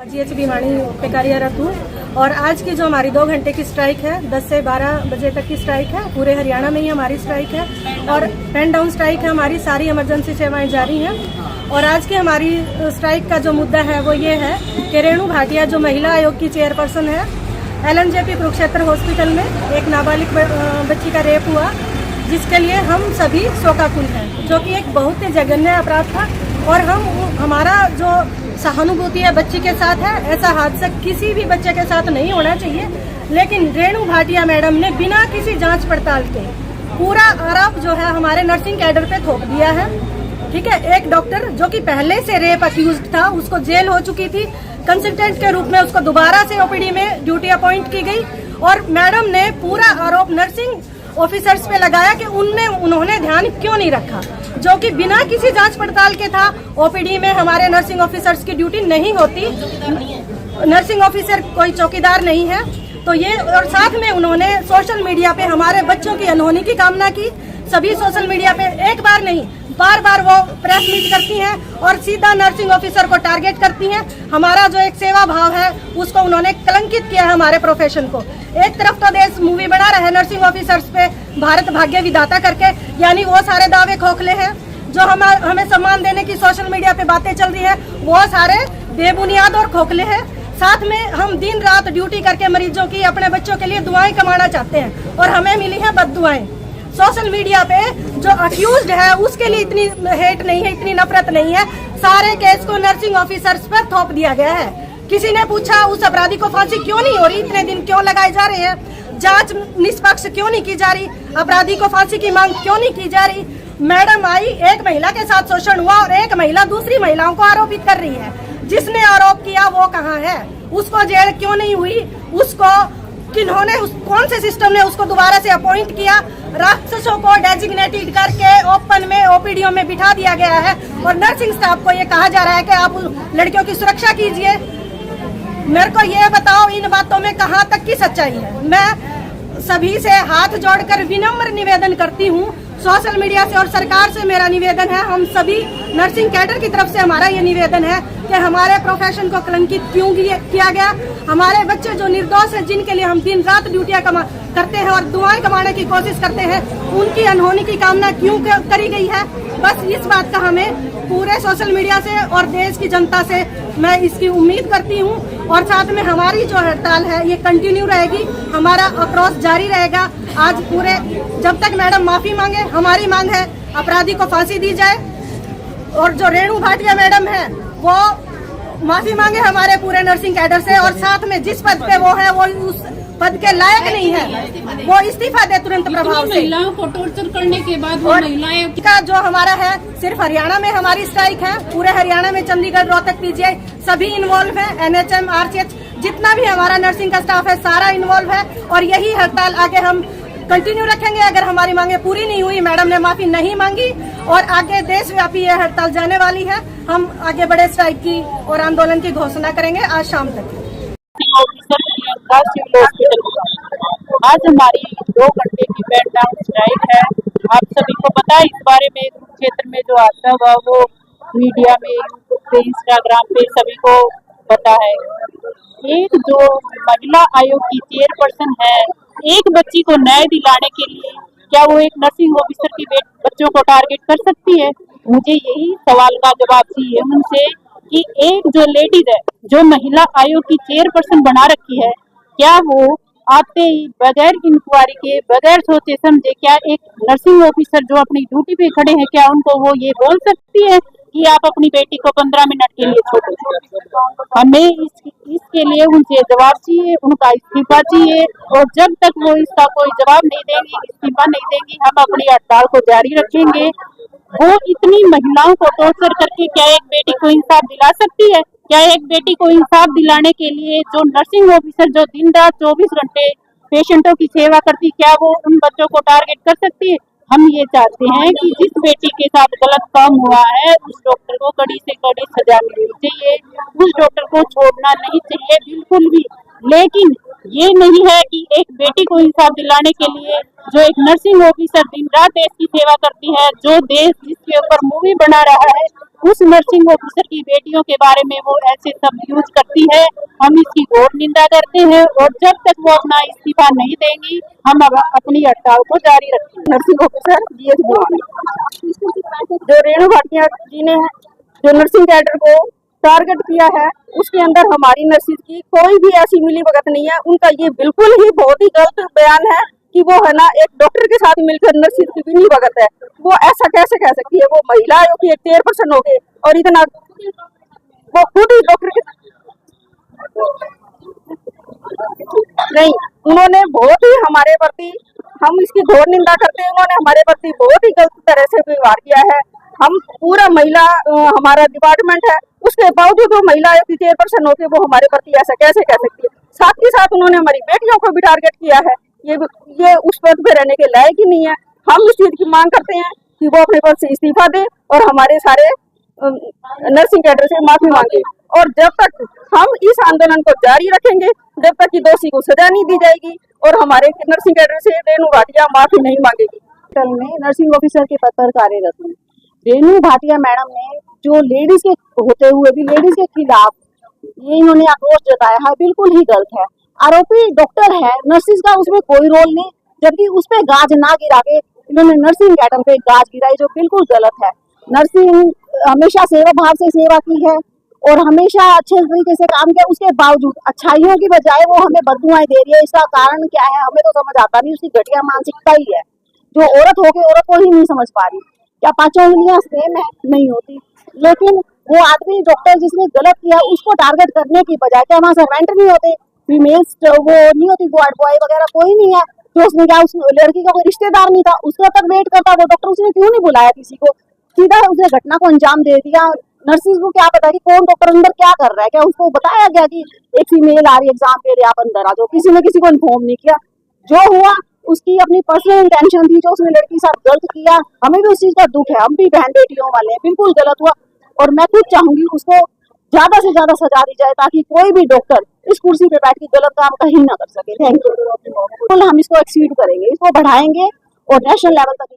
GH Bhiwani पे कार्यरत हूँ और आज की जो हमारी 2 घंटे की स्ट्राइक है, 10 से 12 बजे तक की स्ट्राइक है। पूरे हरियाणा में ही हमारी स्ट्राइक है और पेन डाउन स्ट्राइक है। हमारी सारी इमरजेंसी सेवाएं जारी हैं और आज की हमारी स्ट्राइक का जो मुद्दा है वो ये है कि रेणु भाटिया जो महिला आयोग की चेयरपर्सन है, LNJP कुरुक्षेत्र हॉस्पिटल में एक नाबालिग बच्ची का रेप हुआ, जिसके लिए हम सभी शोकाकुल हैं, जो कि एक बहुत ही जघन्य अपराध था और हमारा जो सहानुभूति है बच्ची के साथ है। ऐसा हादसा किसी भी बच्चे के साथ नहीं होना चाहिए, लेकिन रेणु भाटिया मैडम ने बिना किसी जांच पड़ताल के पूरा आरोप जो है हमारे नर्सिंग कैडर पे थोप दिया है। ठीक है, एक डॉक्टर जो कि पहले से रेप अक्यूज्ड था, उसको जेल हो चुकी थी, कंसल्टेंट के रूप में उसको दोबारा से ओपीडी में ड्यूटी अपॉइंट की गई और मैडम ने पूरा आरोप नर्सिंग ऑफिसर्स पे लगाया कि उन्होंने ध्यान क्यों नहीं रखा, जो कि बिना किसी जांच पड़ताल के था। ओपीडी में हमारे नर्सिंग ऑफिसर्स की ड्यूटी नहीं होती, नर्सिंग ऑफिसर कोई चौकीदार नहीं है। तो ये और साथ में उन्होंने सोशल मीडिया पे हमारे बच्चों की अनहोनी की कामना की। सभी सोशल मीडिया पे एक बार नहीं बार बार वो प्रेस मीट करती हैं और सीधा नर्सिंग ऑफिसर को टारगेट करती हैं। हमारा जो एक सेवा भाव है उसको उन्होंने कलंकित किया है, हमारे प्रोफेशन को। एक तरफ तो देश मूवी बना रहा है नर्सिंग ऑफिसर्स पे भारत भाग्य विधाता करके, यानी वो सारे दावे खोखले हैं। जो हमें सम्मान देने की सोशल मीडिया पे बातें चल रही है वो सारे बेबुनियाद और खोखले हैं। साथ में हम दिन रात ड्यूटी करके मरीजों की, अपने बच्चों के लिए दुआएं कमाना चाहते हैं और हमें मिली है बददुआएं। सोशल मीडिया पे जो अक्यूज्ड है उसके लिए इतनी हेट नहीं है, इतनी नफरत नहीं है। सारे केस को नर्सिंग ऑफिसर्स पर थोप दिया गया है। किसी ने पूछा उस अपराधी को फांसी क्यों नहीं हो रही, इतने दिन क्यों लगाए जा रहे हैं, जांच निष्पक्ष क्यों नहीं की जा रही, अपराधी को फांसी की मांग क्यों नहीं की जा रही। मैडम आई, एक महिला के साथ शोषण हुआ और एक महिला दूसरी महिलाओं को आरोपित कर रही है। जिसने आरोप किया वो कहाँ है, उसको जेल क्यों नहीं हुई, उसको किन्होंने, कौन से सिस्टम ने उसको दोबारा से अपॉइंट किया। राक्षसों को डेजिग्नेटेड करके ओपन में ओपीडीओ में बिठा दिया गया है और नर्सिंग स्टाफ को ये कहा जा रहा है कि आप लड़कियों की सुरक्षा कीजिए। मेरे को ये बताओ इन बातों में कहाँ तक की सच्चाई है। मैं सभी से हाथ जोड़कर विनम्र निवेदन करती हूँ, सोशल मीडिया से और सरकार से मेरा निवेदन है, हम सभी नर्सिंग कैडर की तरफ से हमारा ये निवेदन है कि हमारे प्रोफेशन को कलंकित क्यों किया गया। हमारे बच्चे जो निर्दोष हैं, जिनके लिए हम दिन रात ड्यूटियां करते हैं और दुआएं कमाने की कोशिश करते हैं, उनकी अनहोनी की कामना क्यों करी गई है। बस इस बात का हमें पूरे सोशल मीडिया से और देश की जनता से मैं इसकी उम्मीद करती हूँ और साथ में हमारी जो हड़ताल है ये कंटिन्यू रहेगी, हमारा आक्रोश जारी रहेगा। आज पूरे जब तक मैडम माफी मांगे, हमारी मांग है अपराधी को फांसी दी जाए और जो रेणु भाटिया मैडम है वो माफी मांगे हमारे पूरे नर्सिंग कैडर से और साथ में जिस पद पे वो है वो उस पद के लायक नहीं है, वो इस्तीफा दे तुरंत प्रभाव से। महिलाओं को टॉर्चर करने के बाद वो महिलाएं का जो हमारा है, सिर्फ हरियाणा में हमारी स्ट्राइक है, पूरे हरियाणा में चंडीगढ़, रोहतक, पीजीआई सभी इन्वॉल्व है, NHM, RCH जितना भी हमारा नर्सिंग का स्टाफ है सारा इन्वॉल्व है और यही हड़ताल आगे हम कंटिन्यू रखेंगे। अगर हमारी मांगे पूरी नहीं हुई, मैडम ने माफी नहीं मांगी और आगे देशव्यापी यह हड़ताल जाने वाली है, हम आगे बड़े स्ट्राइक की और आंदोलन की घोषणा करेंगे आज शाम तक। आज हमारी 2 घंटे की पेन डाउन स्ट्राइक है। आप सभी को पता है इस बारे में, क्षेत्र में जो हादसा हुआ वो मीडिया में, यूट्यूब पे, इंस्टाग्राम पे सभी को पता है। एक जो महिला आयोग की चेयरपर्सन है, एक बच्ची को न्याय दिलाने के लिए क्या वो एक नर्सिंग ऑफिसर की बच्चों को टारगेट कर सकती है? मुझे यही सवाल का जवाब चाहिए उनसे कि एक जो लेडीज है, जो महिला आयोग की चेयरपर्सन बना रखी है, क्या वो आते ही बगैर इंक्वायरी के, बगैर सोचे समझे, क्या एक नर्सिंग ऑफिसर जो अपनी ड्यूटी पे खड़े हैं, क्या उनको वो ये बोल सकती है कि आप अपनी बेटी को 15 मिनट के लिए छोड़ो? हमें इसके लिए उनसे जवाब चाहिए, उनका इस्तीफा चाहिए और जब तक वो इसका कोई जवाब नहीं देंगी, इस्तीफा नहीं देंगी, हम अपनी हड़ताल को जारी रखेंगे। वो इतनी महिलाओं को टॉर्चर करके क्या एक बेटी को इंसाफ दिला सकती है? क्या एक बेटी को इंसाफ दिलाने के लिए जो नर्सिंग ऑफिसर जो दिन रात 24 घंटे पेशेंटों की सेवा करती, क्या वो उन बच्चों को टारगेट कर सकती है? हम ये चाहते हैं कि जिस बेटी के साथ गलत काम हुआ है उस डॉक्टर को कड़ी से कड़ी सजा मिलनी चाहिए, उस डॉक्टर को छोड़ना नहीं चाहिए बिल्कुल भी। लेकिन ये नहीं है कि एक बेटी को इंसाफ दिलाने के लिए जो एक नर्सिंग ऑफिसर दिन रात देश की सेवा करती है, जो देश जिसके ऊपर मूवी बना रहा है, उस नर्सिंग ऑफिसर की बेटियों के बारे में वो ऐसे सब यूज करती है। हम इसकी घोर निंदा करते हैं और जब तक वो अपना इस्तीफा नहीं देंगी हम अपनी हड़ताल को जारी रखेंगे। नर्सिंग ऑफिसर GH बुआन जो रेणु भाटिया जी ने जो नर्सिंग कैडर को टारगेट किया है, उसके अंदर हमारी नर्सिस की कोई भी ऐसी मिलीभगत नहीं है। उनका ये बिल्कुल ही बहुत ही गलत बयान है कि वो है ना एक डॉक्टर के साथ मिलकर नर्सिस की मिलीभगत है। वो ऐसा कैसे कह सकती है? वो महिलाओं की एक चेयरपर्सन हो गई और इतना वो खुद ही डॉक्टर के नहीं, उन्होंने बहुत ही हमारे प्रति, हम इसकी घोर निंदा करते हैं। उन्होंने हमारे प्रति बहुत ही गलत तरह से व्यवहार किया है। हम पूरा महिला हमारा डिपार्टमेंट है, उसके बावजूद वो महिला की चेयरपर्सन होकर वो हमारे प्रति ऐसा कैसे कह सकती है? साथ ही साथ उन्होंने हमारी बेटियों को भी टारगेट किया है। ये उस पद पे रहने के लायक ही नहीं है। हम इस चीज की मांग करते हैं कि वो अपने पद से इस्तीफा दे और हमारे सारे नर्सिंग कैडर से माफी मांगे। और जब तक हम इस आंदोलन को जारी रखेंगे, जब तक कि दोषी को सजा नहीं दी जाएगी और हमारे नर्सिंग कैडर से रेणु भाटिया माफी नहीं मांगेगी। में नर्सिंग ऑफिसर के पद पर कार्यरत हूँ। रेणु भाटिया मैडम ने जो लेडीज के होते हुए भी लेडीज के खिलाफ ये इन्होंने आक्रोश जताया है, बिल्कुल ही गलत है। आरोपी डॉक्टर है, नर्सिस का उसमें कोई रोल नहीं, जबकि उस पे गाज ना गिरा के इन्होंने नर्सिंग कैडर पे गाज गिराई, जो बिल्कुल गलत है। नर्सिंग हमेशा सेवा भाव से सेवा की है और हमेशा अच्छे तरीके से काम किया। उसके बावजूद अच्छाइयों की बजाय वो हमें बददुआएं दे रही है। इसका कारण क्या है हमें तो समझ आता नहीं। उसकी घटिया मानसिकता ही है, जो औरत होके औरत को ही नहीं समझ पा रही। क्या पांचों उंगलियां सेम है? नहीं होती। लेकिन वो आदमी डॉक्टर जिसने गलत किया उसको टारगेट करने की बजाय, क्या वहाँ सर्वेंट नहीं होते, फीमेल्स वो नहीं होती, बॉय वगैरह कोई नहीं है जो उसने क्या उस लड़की का कोई रिश्तेदार नहीं था उसका तक वेट करता वो डॉक्टर, उसने क्यों नहीं बुलाया किसी को? सीधा उसने घटना को अंजाम दे दिया। नर्सिस को क्या पता कि कौन डॉक्टर अंदर क्या कर रहा है? क्या उसको बताया गया कि एक फीमेल आ रही एग्जाम दे रही, आप अंदर आ जाओ? किसी ने किसी को इन्फॉर्म नहीं किया। जो हुआ उसकी अपनी पर्सनल इंटेंशन थी, जो उसने लड़की के साथ गलत किया। हमें भी उस चीज का दुख है, हम भी बहन बेटियों वाले हैं, बिल्कुल गलत हुआ। और मैं खुद चाहूंगी उसको ज्यादा से ज्यादा सजा दी जाए ताकि कोई भी डॉक्टर इस कुर्सी पे बैठ के गलत काम कहीं ना कर सके। Thank you. हम इसको एक्सीड करेंगे, इसको बढ़ाएंगे और नेशनल लेवल तक